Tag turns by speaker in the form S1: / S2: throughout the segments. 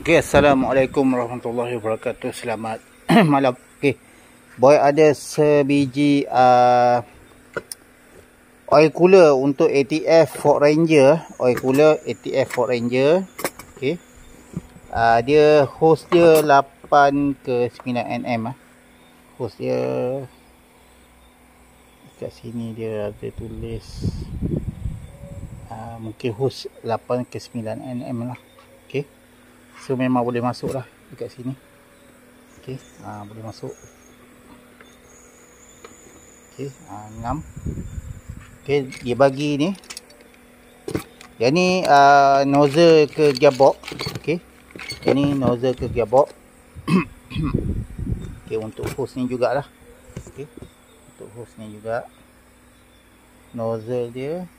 S1: Okay, Assalamualaikum warahmatullahi wabarakatuh. Selamat malam. Okay, boy ada sebiji oil cooler untuk ATF Ford Ranger. Oil cooler ATF Ford Ranger. Okay, dia hose dia 8 ke 9 mm. Hose dia kat sini dia ada tulis mungkin hose 8 ke 9 mm lah. Okay, so memang boleh masuk lah dekat sini. Okay, boleh masuk. Okay, ngam. Okay, dia bagi ni. Yang ni nozzle ke gearbox. Okay, ini nozzle ke gearbox. Okay, untuk hose ni jugalah. Okay, untuk hose ni juga nozzle dia.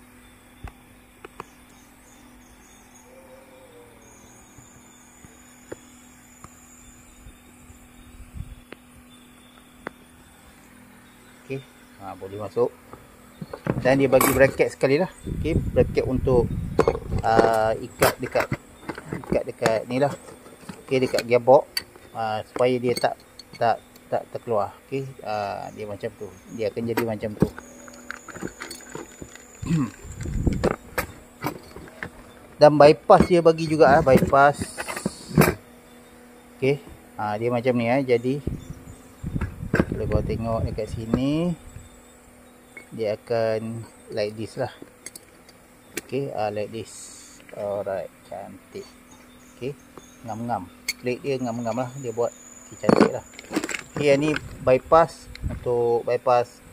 S1: Okay, boleh masuk. Dan dia bagi bracket sekali lah. Okay, bracket untuk ikat dekat ni lah. Okay, dekat gearbox supaya dia tak terkeluar. Okay, dia macam tu. Dia akan jadi macam tu. Dan bypass dia bagi juga bypass. Okay, dia macam ni jadi kalau kau tengok dekat sini, dia akan like this lah. Okay, like this. Alright, cantik. Okay, ngam-ngam. Plate dia ngam-ngam lah. Dia buat cantik lah. Okay, yang ni bypass. Untuk bypass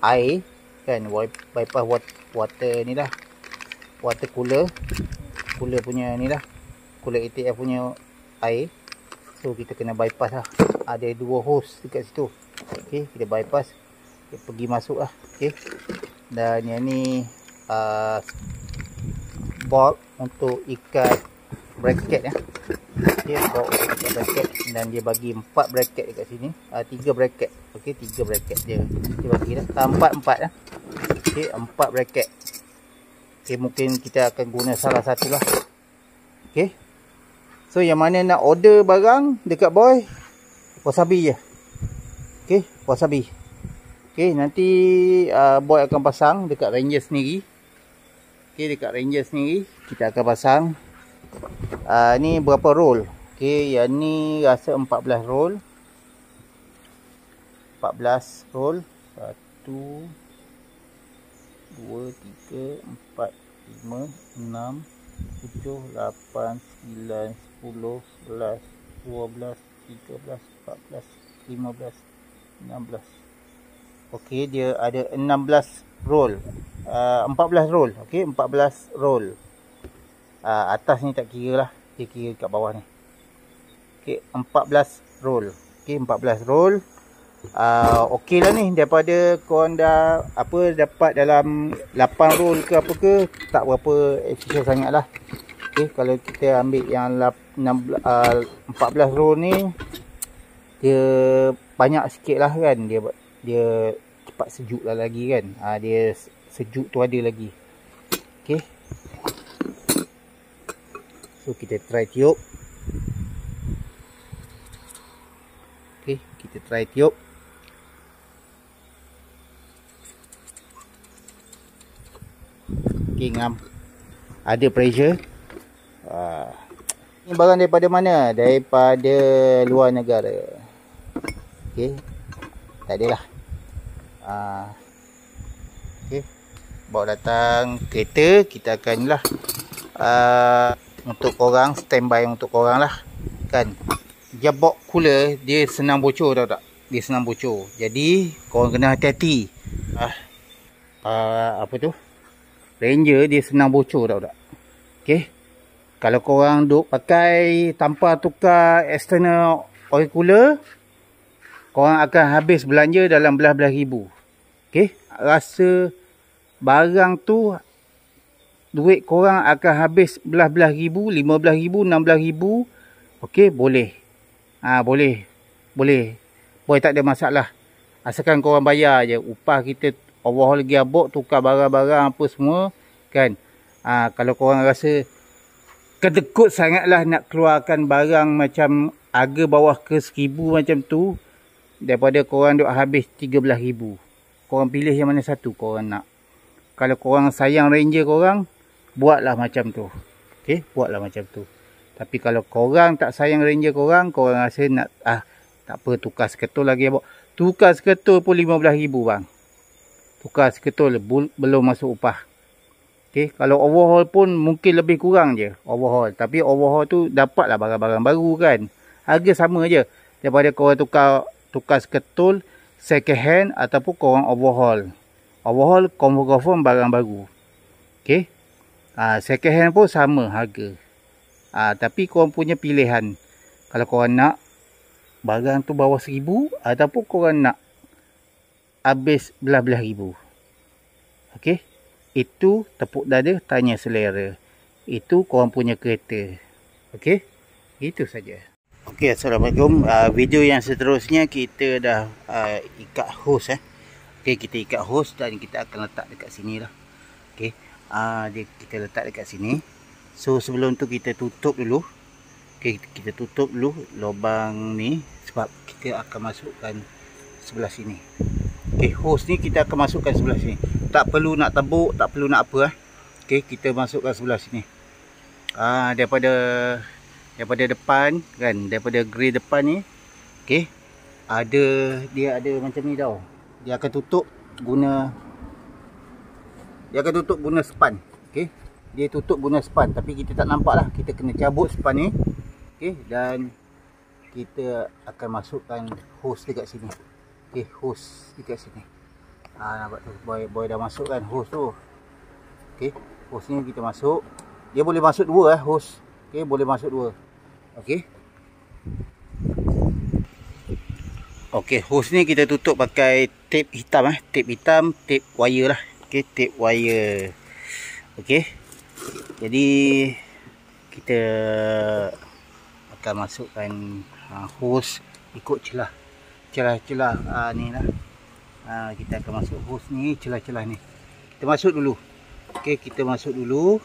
S1: air kan, bypass water ni lah. Water cooler. Cooler punya ni lah. Cooler ATF punya air. So kita kena bypass lah. Ada dua hose dekat situ. Okay, kita bypass. Dia pergi masuk lah. Okay, dan yang ni bolt untuk ikat bracket ya. Okay, bolt untuk ikat bracket. Dan dia bagi 4 bracket dekat sini. 3 bracket. Okay, 3 bracket dia bagi dah. 4 lah. Okay, 4 bracket. Okay, mungkin kita akan guna salah satu lah. Okay, so yang mana nak order barang dekat boy, wasabi je. Okay, wasabi. Okay, nanti boy akan pasang dekat Ranger sendiri. Okay, dekat Ranger sendiri kita akan pasang. Ni berapa roll? Okay, yang ni rasa 14 roll. 14 roll. 1 2 3 4 5 6 7 8 9 10 11 12 13 14 15 16. Okey, dia ada 16 roll. 14 roll. Okey, 14 roll. Atas ni tak kira lah. Dia kira kat bawah ni. Okey, 14 roll. Okey, 14 roll. Okey lah ni. Daripada korang dah dapat dalam 8 roll ke apa ke, tak berapa extra sangat lah. Okey, kalau kita ambil yang 14 roll ni, dia banyak sikit lah kan. Dia cepat sejuk lah lagi kan. Dia sejuk tu ada lagi. Okay, so kita try tiup. Okay, kita try tiup. Okay, ngam. Ada pressure. Ni barang daripada mana? Daripada luar negara. Okay, tak adalah. Okay, bawa datang kereta. Kita akan lah untuk korang, standby untuk korang lah kan. Gearbox cooler dia senang bocor, tahu tak? Dia senang bocor. Jadi korang kena hati-hati. Apa tu, Ranger dia senang bocor, tahu tak? Okay, kalau korang duk pakai tanpa tukar external oil cooler, korang akan habis belanja dalam belas-belas ribu. Okay, rasa barang tu duit korang akan habis belas-belas ribu, 15 ribu, 16 ribu. Okay, boleh. Boleh. Boleh, tak ada masalah. Asalkan korang bayar je. Upah kita overhaul gearbox, tukar barang-barang apa semua kan. Kalau korang rasa kedekut sangatlah nak keluarkan barang macam harga bawah ke 1000 macam tu, daripada korang duk habis 13,000. Korang pilih yang mana satu korang nak. Kalau korang sayang Ranger korang, buatlah macam tu. Okey, buatlah macam tu. Tapi kalau korang tak sayang Ranger korang, korang rasa nak tak apa, tukar seketul lagi abang. Tukar seketul pun 15,000 bang. Tukar seketul belum masuk upah. Okey, kalau overhaul pun mungkin lebih kurang je overhaul. Tapi overhaul tu dapatlah barang-barang baru kan. Harga sama je daripada korang tukar seketul second hand ataupun korang overhaul. Overhaul confirm barang baru. Okey. Second hand pun sama harga. Tapi korang punya pilihan. Kalau korang nak barang tu bawah 1000 ataupun korang nak habis belah-belah ribu. Okey. Itu tepuk dada, tanya selera. Itu korang punya kereta. Okey. Itu saja. Okey, assalamualaikum. Video yang seterusnya kita dah ikat hose Okey, kita ikat hose dan kita akan letak dekat sini lah. Okey. Kita letak dekat sini. So sebelum tu kita tutup dulu. Okey, kita tutup dulu lubang ni sebab kita akan masukkan sebelah sini. Okey, hose ni kita akan masukkan sebelah sini. Tak perlu nak tebuk, tak perlu nak apa. Okey, kita masukkan sebelah sini. Daripada depan kan, daripada grill depan ni. Okey. Dia ada macam ni tau. Dia akan tutup guna span. Okey. Dia tutup guna span tapi kita tak nampak lah. Kita kena cabut span ni. Okey, dan kita akan masukkan hose dekat sini. Okey, hose dekat sini. Nampak tu, boy dah masukkan hose tu. Okey, hose ni kita masuk. Dia boleh masuk dua hose. Okey, boleh masuk dua. Okey. Okey, hose ni kita tutup pakai tape hitam tape hitam, tape wire lah. Okey, tape wire. Okey. Jadi kita akan masukkan hose ikut celah ni lah. Kita akan masuk hose ni, celah-celah ni. Kita masuk dulu. Okey, kita masuk dulu.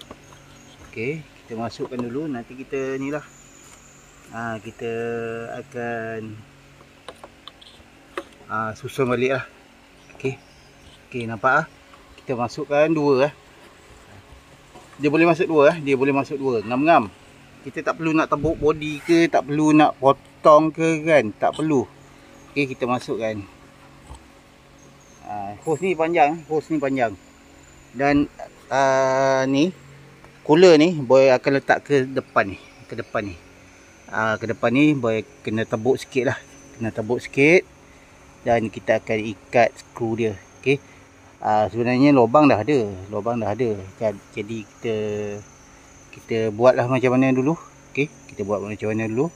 S1: Okey, kita masukkan dulu, nanti kita ni lah. Kita akan susun balik lah. Okey. Okey, nampak kita masukkan dua Dia boleh masuk dua dia boleh masuk dua. Ngam-ngam. Kita tak perlu nak tebuk body ke, tak perlu nak potong ke kan, tak perlu. Okey, kita masukkan. Hose ni panjang, dan ni cooler ni boy akan letak ke depan ni, ke depan ni boy kena tebuk sikit lah, dan kita akan ikat skru dia. Okey. Sebenarnya lubang dah ada kan, jadi kita buatlah macam mana dulu. Okey, kita buat macam mana dulu.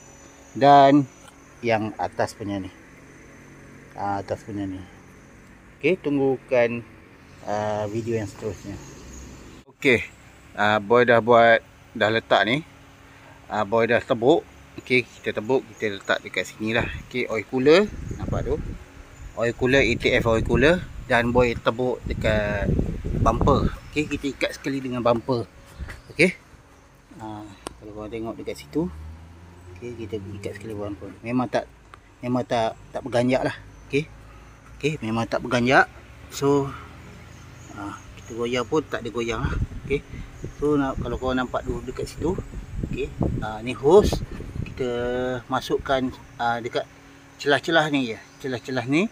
S1: Dan yang atas punya ni, okey, tunggukan video yang seterusnya. Okey, boy dah letak ni. Boy dah tebuk. Okey, kita tebuk, kita letak dekat sini lah. Okey, oil cooler, nampak tu, oil cooler, ATF oil cooler. Dan boy tebuk dekat bumper. Okey, kita ikat sekali dengan bumper. Okey. Kalau korang tengok dekat situ. Okey, kita ikat sekali bumper. Memang tak berganjak lah. Okey. Okey, memang tak berganjak. So kita goyang pun tak ada goyang lah. Okey. So kalau korang nampak dulu dekat situ. Okey. Ni hose. Kita masukkan dekat celah-celah ni je. Celah-celah ni.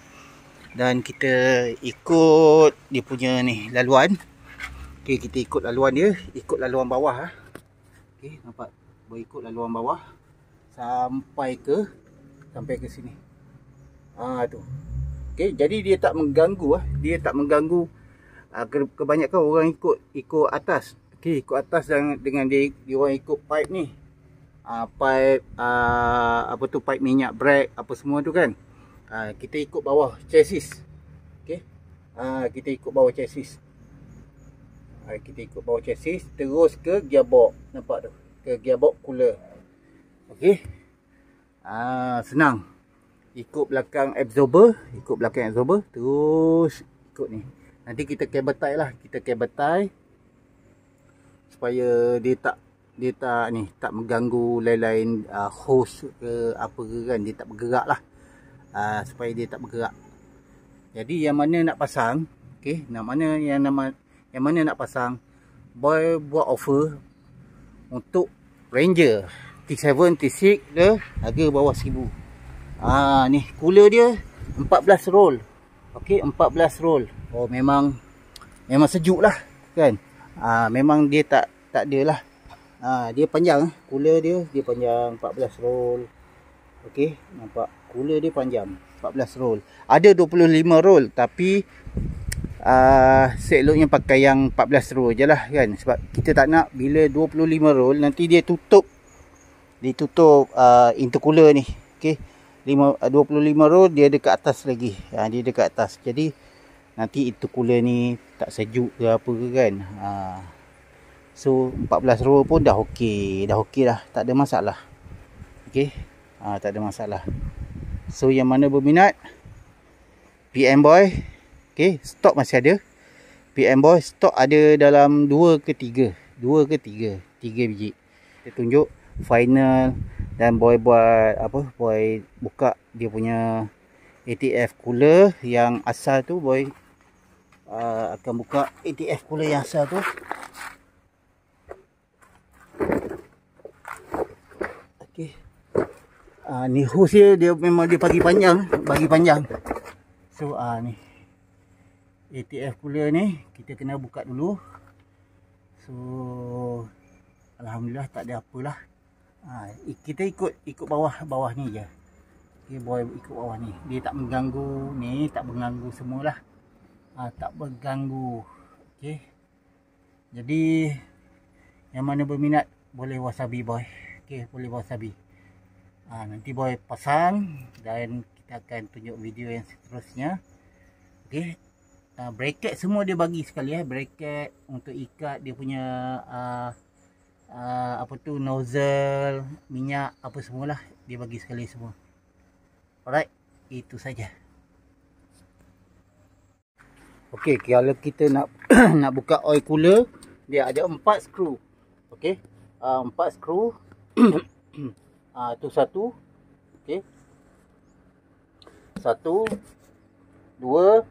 S1: Dan kita ikut dia punya ni laluan. Okey, kita ikut laluan dia, ikut laluan bawah. Okey, nampak? Boleh ikut laluan bawah sampai ke sini. Tu. Okey, jadi dia tak mengganggu kebanyakan orang ikut atas. Okey, ikut atas dengan dia orang ikut pipe ni. Pipe pipe minyak brake apa semua tu kan. Kita ikut bawah chassis. Okey. Kita ikut bawah chassis. Kita ikut bawah chassis terus ke gearbox. Nampak tu? Ke gearbox cooler. Okey. Senang. Ikut belakang absorber, terus ikut ni. Nanti kita cable tie lah, supaya dia tak dia tak mengganggu lain-lain hose ke apa ke kan, dia tak bergerak lah. Supaya dia tak bergerak. Jadi yang mana nak pasang, okey, yang mana nak pasang, boy buat offer untuk Ranger T7 T6 dia harga bawah 1000. Ni cooler dia 14 roll. Okey, 14 roll. Oh, memang sejuk lah kan. Memang dia tak adalah. Dia panjang, cooler dia panjang 14 roll. Okey, nampak cooler dia panjang 14 roll. Ada 25 roll tapi seeloknya pakai yang 14 roll je lah kan. Sebab kita tak nak bila 25 roll nanti dia tutup intercooler ni. Okey, 25 roll dia dekat atas lagi. Dia dekat atas. Jadi nanti intercooler ni tak sejuk ke apa ke kan. So 14 roll pun dah okey dah, tak ada masalah. Okey. Tak ada masalah. So yang mana berminat, PM Boy, okey, stok masih ada. PM Boy stok ada dalam 2 ke 3 biji. Kita tunjuk final dan boy buat apa, boy buka dia punya ATF cooler yang asal tu. Boy akan buka ATF cooler yang asal tu. Okey. Ni hose dia memang dia bagi panjang. So ni ATF cooler ni kita kena buka dulu. So alhamdulillah tak ada apalah. Kita ikut bawah ni je. Okay, boy ikut bawah ni. Dia tak mengganggu ni, tak mengganggu semualah. Tak berganggu. Okey. Jadi yang mana berminat boleh wasabi boy. Okey, boleh wasabi. Nanti boy pasang dan kita akan tunjuk video yang seterusnya. Okey. Bracket semua dia bagi sekali bracket untuk ikat dia punya nozzle, minyak apa semualah dia bagi sekali semua. Alright, itu saja. Okey, kalau kita nak nak buka oil cooler, dia ada 4 skru. Okey. 4 skru. Tu satu. Okey. 1 2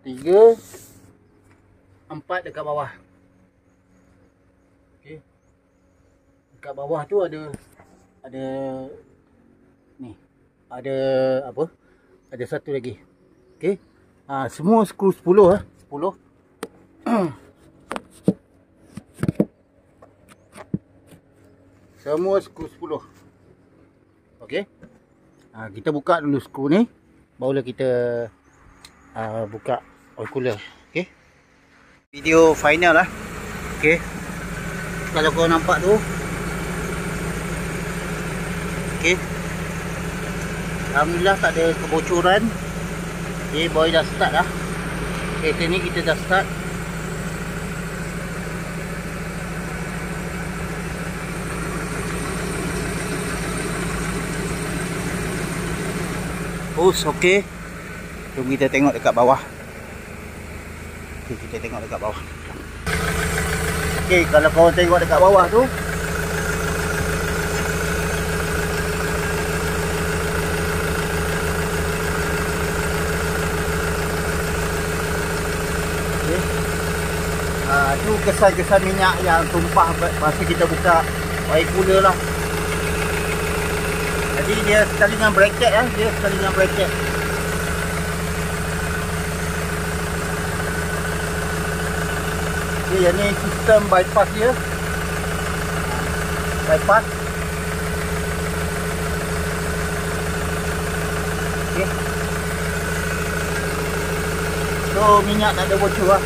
S1: 3 4 dekat bawah. Okey. Dekat bawah tu ada ni. Ada apa? Ada satu lagi. Okey. Semua skru 10 10. Semua skru 10. Okey. Kita buka dulu skru ni, barulah kita buka oil cooler. Okey. Video final lah. Okey. Kalau kau nampak tu. Okey. Alhamdulillah tak ada kebocoran. Okey, boy dah start dah. Kereta ni kita dah start. Hose okey. Jom kita tengok dekat bawah. Okey, kita tengok dekat bawah. Okey, kalau kau tengok dekat bawah tu, okey. Tu kesan-kesan minyak yang tumpah masa kita buka oil cooler lah. Jadi dia sekali dengan bracket dia sekali dengan bracket. Okay, yang ni sistem bypass dia. Bypass. Okay. So minyak tak ada bocor lah.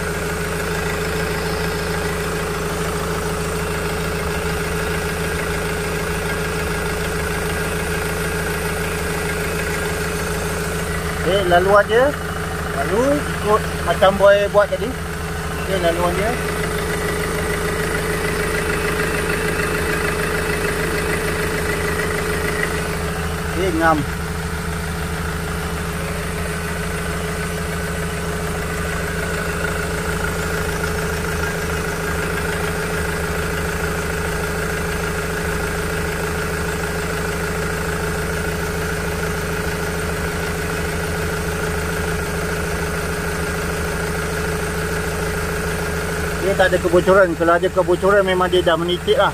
S1: Okay, laluan dia lalu ikut macam boy buat tadi. Okay, laluan dia. Okay, ngam. tak ada kebocoran. Kalau ada kebocoran memang dia dah menitik lah.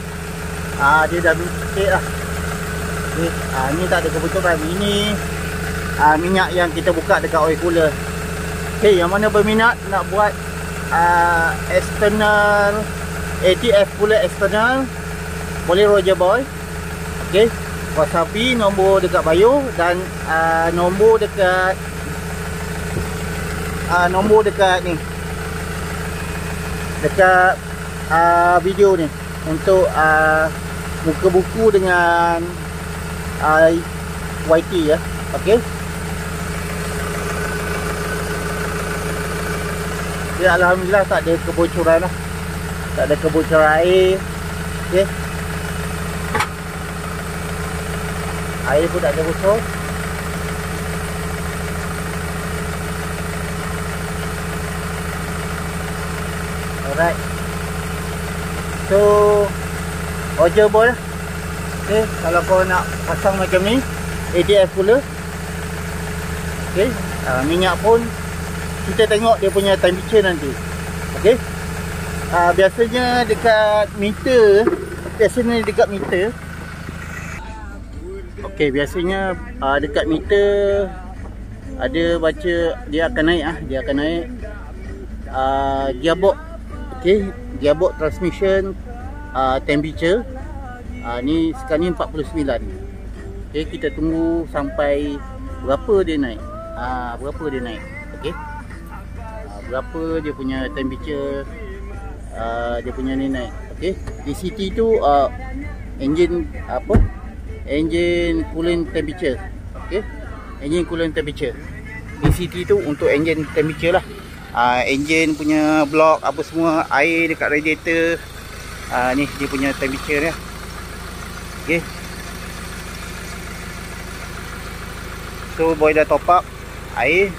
S1: Dia dah menitik lah. Okay. Ni tak ada kebocoran. Ini minyak yang kita buka dekat oil cooler. Okay, yang mana berminat nak buat external ATF cooler external, boleh Roger Boy. Okay, WhatsAppi nombor dekat bio dan nombor dekat ni, dekat video ni, untuk muka buku dengan YT ya. Okey. Ya, alhamdulillah tak ada kebocoran lah. Tak ada kebocoran air. Okey. Air pun tak ada bocor. Alright. So Roger Boy lah. Okay, kalau kau nak pasang macam ni ATF cooler. Okay, minyak pun kita tengok dia punya temperature nanti. Okay, biasanya dekat meter. Okay, biasanya dekat meter ada baca dia akan naik dia akan naik gearbox. Okay, gearbox transmission temperature ni sekarang ni 49. Okay, kita tunggu sampai berapa dia naik. Okay, berapa dia punya temperature, dia punya ni naik. Okay, DCT tu engine engine coolant temperature. Okay, engine coolant temperature. DCT tu untuk engine temperature lah. Engine punya block apa semua, air dekat radiator, ni dia punya temperature dia. Okay, so boy dah top up air,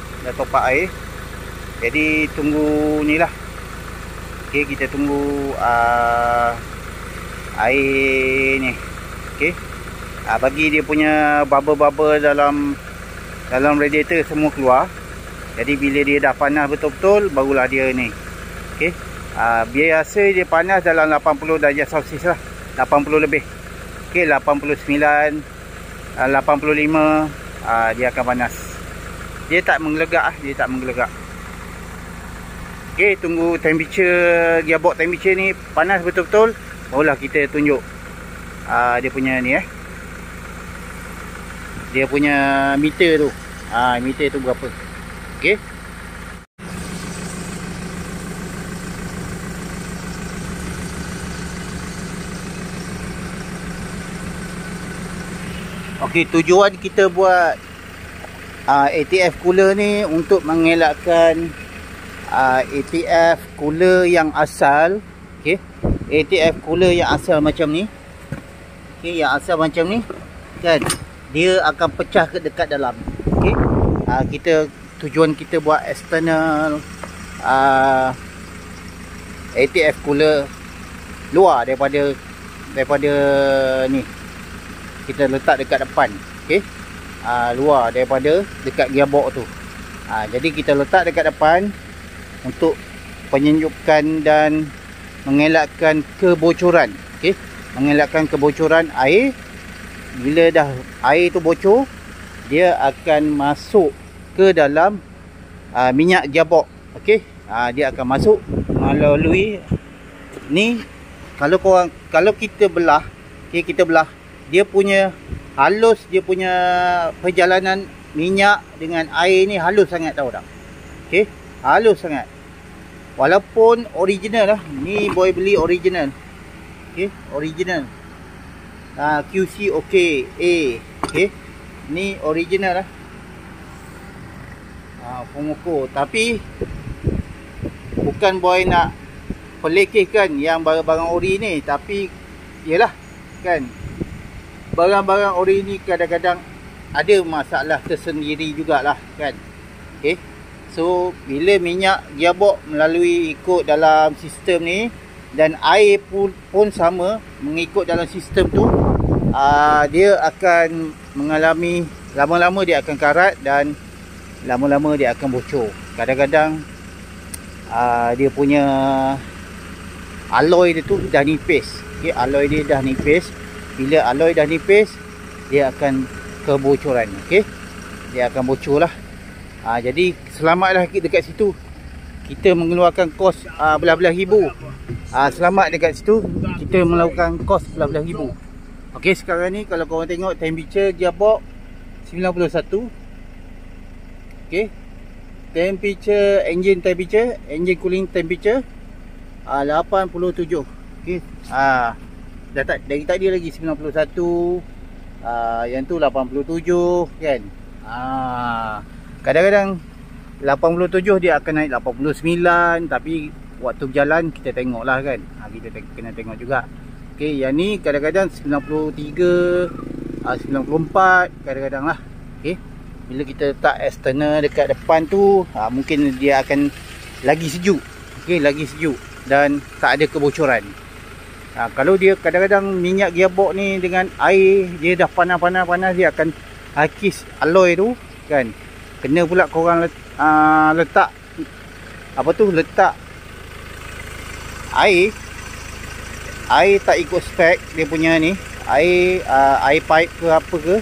S1: jadi tunggu ni lah. Okay, kita tunggu air ni. Okay, bagi dia punya bubble-bubble dalam radiator semua keluar. Jadi bila dia dah panas betul-betul, barulah dia ni. Okay, biasa dia panas dalam 80 darjah Celsius lah, 80 lebih. Okay, 89, 85 dia akan panas. Dia tak menggelegak. Okay, tunggu temperature, gearbox temperature ni panas betul-betul, barulah kita tunjuk dia punya ni dia punya meter tu. Meter tu berapa. Okay. Okay, tujuan kita buat ATF cooler ni untuk mengelakkan ATF cooler yang asal. Okay, ATF cooler yang asal macam ni. Okay, yang asal macam ni kan, dia akan pecah ke dekat dalam. Okay, tujuan kita buat external ATF cooler luar daripada ni, kita letak dekat depan. Okay, luar daripada dekat gearbox tu. Jadi kita letak dekat depan untuk penyenyupkan dan mengelakkan kebocoran. Okay, mengelakkan kebocoran air. Bila dah air tu bocor, dia akan masuk ke dalam minyak gearbox. Okay, dia akan masuk melalui ni. Kalau kita belah, okay, dia punya halus, dia punya perjalanan minyak dengan air ni halus sangat, tahu tak? Okay, halus sangat. Walaupun original lah, ni boy beli original. Okay, original. QC okay, A. Okay, ni original lah. Pomoko. Tapi bukan boy nak pelekehkan yang barang-barang ori ni, tapi yalah kan, barang-barang ori ni kadang-kadang ada masalah tersendiri jugalah kan. Okay, so bila minyak gearbox melalui ikut dalam sistem ni, dan air pun sama mengikut dalam sistem tu, dia akan mengalami, lama-lama dia akan karat dan lama-lama dia akan bocor. Kadang-kadang dia punya alloy dia tu dah nipis. Okey, alloy dia dah nipis. Bila alloy dah nipis, dia akan kebocoran. Okey, dia akan bocor lah. Jadi selamatlah dekat situ. Kita mengeluarkan kos belah-belah ribu. Selamat dekat situ. Kita melakukan kos belah-belah ribu. Okey, sekarang ni kalau korang tengok temperature gearbox 91. Okey, temperature, engine cooling temperature 87. Okey, dah tak, dari tadi lagi 91. Yang tu 87 kan. Kadang-kadang 87 dia akan naik 89, tapi waktu berjalan kita tengok lah kan. Kita kena tengok juga. Okey, yang ni kadang-kadang 93, 94 kadang-kadang lah. Okey, bila kita letak external dekat depan tu, mungkin dia akan lagi sejuk. Okey, lagi sejuk dan tak ada kebocoran. Kalau dia kadang-kadang minyak gearbox ni dengan air, dia dah panas, dia akan hakis alloy tu kan. Kena pula korang letak letak air tak ikut spek dia punya ni, air pipe ke apa ke,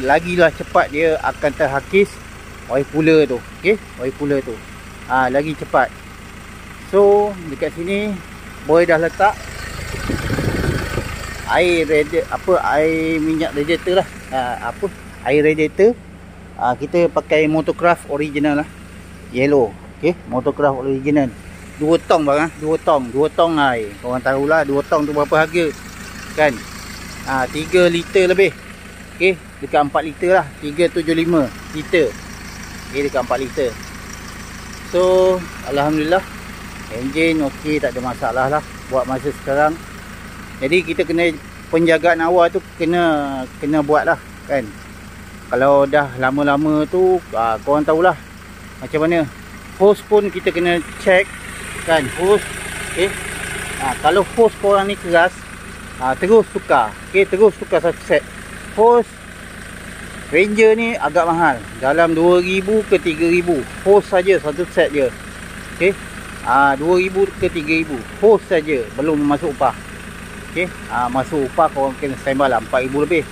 S1: lagilah cepat dia akan terhakis oil cooler tu. Okey, oil cooler tu lagi cepat. So dekat sini boy dah letak air minyak radiator lah. Air radiator. Kita pakai Motorcraft original lah, yellow. Okey, Motorcraft original 2 tong bang, 2 tong air. Korang tahulah 2 tong tu berapa harga kan. 3 liter lebih. Okey, dekat 4 liter lah, 375 liter. Okey, dekat 4 liter. So alhamdulillah enjin okey, tak ada masalah lah buat masa sekarang. Jadi kita kena penjagaan awal tu kena buat lah kan. Kalau dah lama-lama tu korang tahulah macam mana. Hose pun kita kena check kan, hose. Okey, kalau hose korang ni keras, terus tukar. Okey, terus tukar satu set. Hose Ranger ni agak mahal, dalam 2000 ke 3000 hose saja satu set dia. Okey, 2000 ke 3000 hose saja, belum masuk upah. Okey, masuk upah korang kena standby lah 4000 lebih.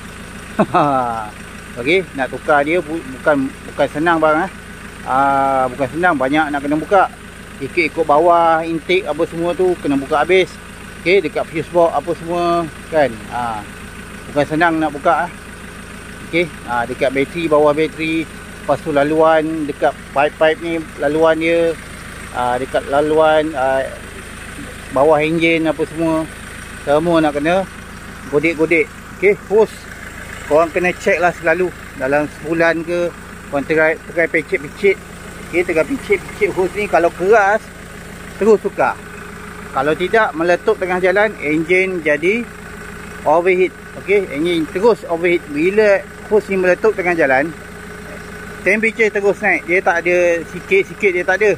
S1: Okey, nak tukar dia bukan senang bang. Bukan senang, banyak nak kena buka. Ikut bawah intake apa semua tu kena buka habis. Okey, dekat fuse box apa semua kan. Bukan senang nak buka. Okey, dekat bateri, bawah bateri, lepas tu laluan dekat pipe ni, laluan dia, dekat laluan bawah enjin apa semua nak kena godek-godek. Okey, hose korang kena check lah selalu dalam sebulan ke. Korang terai picit-picit. Okey, terai picit-picit hose ni. Kalau keras terus tukar. Kalau tidak meletup tengah jalan, enjin jadi overheat. Okey, enjin terus overheat. Bila hose ni meletup tengah jalan, temperature terus naik. Dia tak ada sikit-sikit, dia tak ada.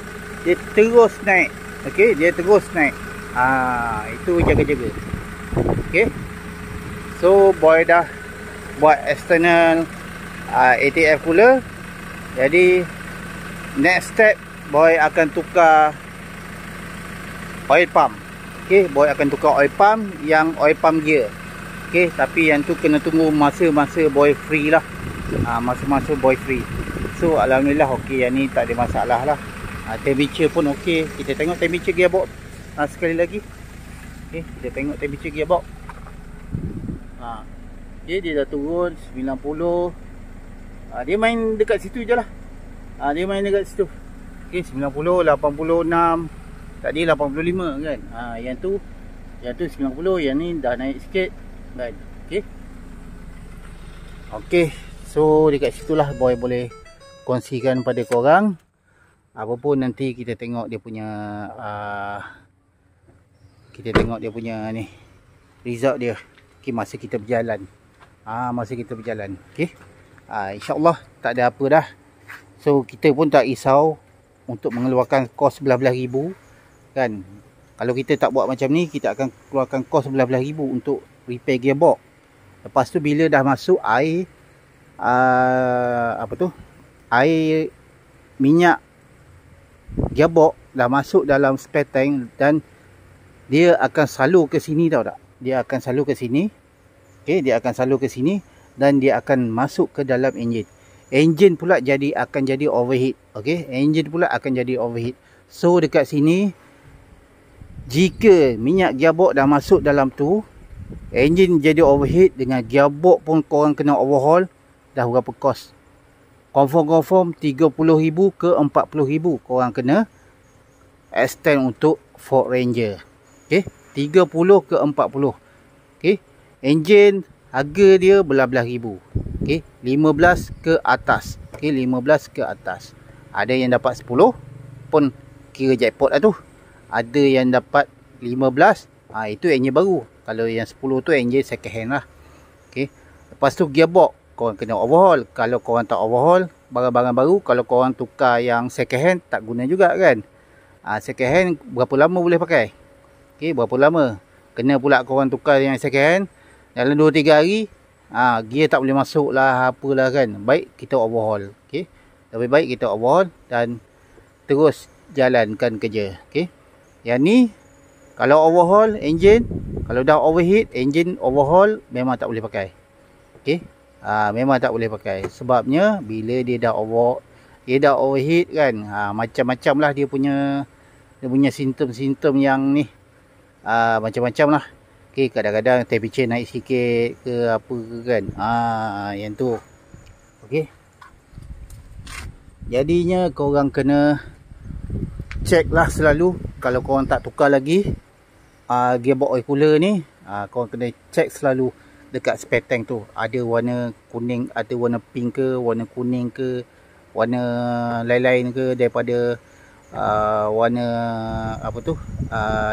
S1: Dia terus naik. Okey, dia terus naik. Itu jaga-jaga. Okey. So boy dah buat external ATF cooler. Jadi next step boy akan tukar oil pump. Okey, boy akan tukar oil pump, yang oil pump gear. Okey, tapi yang tu kena tunggu masa-masa boy free lah. Masa-masa boy free. So alhamdulillah okey, yang ni tak ada masalah lah. Temperature pun okey. Kita tengok temperature gearbox sekali lagi. Okey, kita tengok temperature gearbox. Dia dah turun 90. Dia main dekat situ je lah. Dia main dekat situ. Okey, 90, 86. Tadi 85 kan. Yang tu 90, yang ni dah naik sikit kan. Okey. Okey, so dekat situlah boy boleh kongsikan pada korang. Apa pun nanti kita tengok dia punya ni result dia. Okey, masa kita berjalan. Okey. InsyaAllah tak ada apa dah. So kita pun tak risau untuk mengeluarkan kos belah-belah ribu kan. Kalau kita tak buat macam ni, kita akan keluarkan kos belah-belah ribu untuk repair gearbox. Lepas tu bila dah masuk air air minyak gearbox dah masuk dalam spare tank dan dia akan salur ke sini, tahu tak? Dia akan salur ke sini. Okey, dia akan salur ke sini dan dia akan masuk ke dalam enjin. Enjin pula akan jadi overheat. Okey, enjin pula akan jadi overheat. So dekat sini, jika minyak gearbox dah masuk dalam tu, enjin jadi overheat, dengan gearbox pun korang kena overhaul, dah berapa kos? Confirm 30,000 ke 40,000 korang kena extend untuk Ford Ranger. Okey, 30 ke 40. Okey, enjin harga dia belah-belah ribu. Okey, 15 ke atas. Okey, 15 ke atas. Ada yang dapat 10 pun kira jackpot lah tu. Ada yang dapat 15, itu enjin baru. Kalau yang 10 tu enjin second hand lah. Okey, lepas tu gearbox korang kena overhaul. Kalau korang tak overhaul barang-barang baru, kalau korang tukar yang second hand, tak guna juga kan. Second hand berapa lama boleh pakai? Okey, berapa lama? Kena pula korang tukar yang second hand dalam 2-3 hari, gear tak boleh masuk lah, apalah kan. Baik kita overhaul. Okey, lebih baik kita overhaul dan terus jalankan kerja. Okey, yang ni kalau overhaul enjin, kalau dah overheat enjin, overhaul memang tak boleh pakai. Okey, memang tak boleh pakai. Sebabnya bila dia dah overheat kan, macam-macam lah dia punya simptom-simptom yang ni, macam-macam lah. Okey, kadang-kadang temperature naik sikit ke apa ke kan, yang tu. Okey, jadinya korang kena check lah selalu. Kalau korang tak tukar lagi gearbox oil cooler ni, korang kena check selalu dekat spare tank tu, ada warna kuning, ada warna pink ke, warna kuning ke, warna lain-lain ke daripada warna apa tu,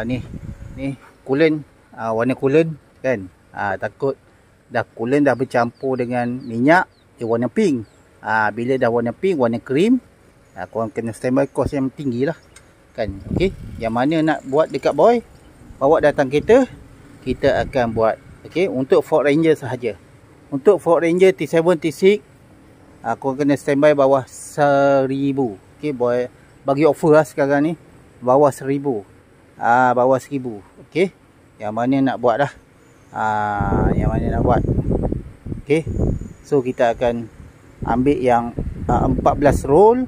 S1: ni coolant, warna coolant kan. Takut dah coolant dah bercampur dengan minyak, dia warna pink. Bila dah warna pink, warna cream, korang kena standby kos yang tinggi lah kan. Okey, yang mana nak buat dekat boy, bawa datang kereta, kita akan buat. Okey, untuk Ford Ranger sahaja. Untuk Ford Ranger T7 T6, korang kena standby bawah 1,000. Okey, boy bagi offer lah sekarang ni, bawah 1,000. Bawah 1,000. Okey, yang mana nak buat dah. Yang mana nak buat. Okey, so kita akan ambil yang 14 roll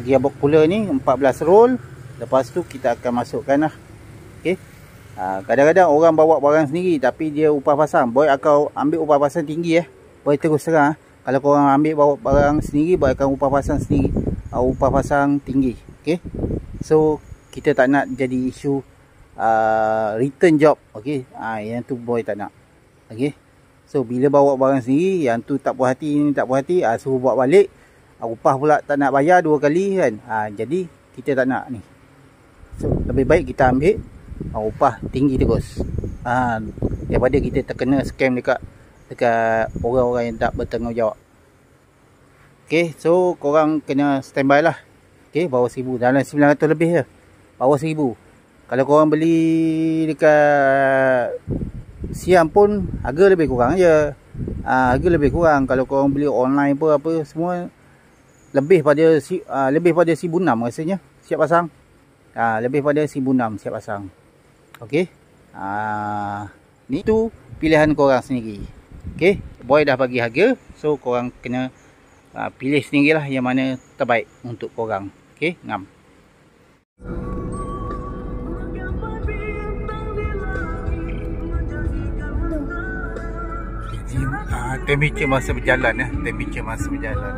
S1: gearbox cooler ni, 14 roll. Lepas tu kita akan masukkan lah. Okey, kadang-kadang orang bawa barang sendiri tapi dia upah pasang. Boy akan ambil upah pasang tinggi Boy terus terang, kalau korang ambil bawa barang sendiri, boy akan upah pasang sendiri, upah pasang tinggi. Okey, so kita tak nak jadi isu return job. Okey, yang tu boy tak nak. Okey, so bila bawa barang sendiri, yang tu tak puas hati, ni tak puas hati, suruh buat balik, upah pula tak nak bayar 2 kali kan. Jadi kita tak nak ni. So lebih baik kita ambil upah tinggi terus, daripada kita terkena scam dekat orang-orang yang tak bertanggungjawab. Okey, so korang kena standby lah. Okey, bawah 1,000, dalam 900 lebih je, bawah 1,000. Kalau korang beli dekat Siam pun harga lebih kurang je. Harga lebih kurang. Kalau korang beli online pun apa semua, lebih pada 1,600 rasanya siap pasang. Lebih pada 1,600 siap pasang. Okey, ni tu pilihan korang sendiri. Okey, boy dah bagi harga, so korang kena pilih sendirilah yang mana terbaik untuk korang. Okey, ngam. Temperature masa berjalan temperature masa berjalan.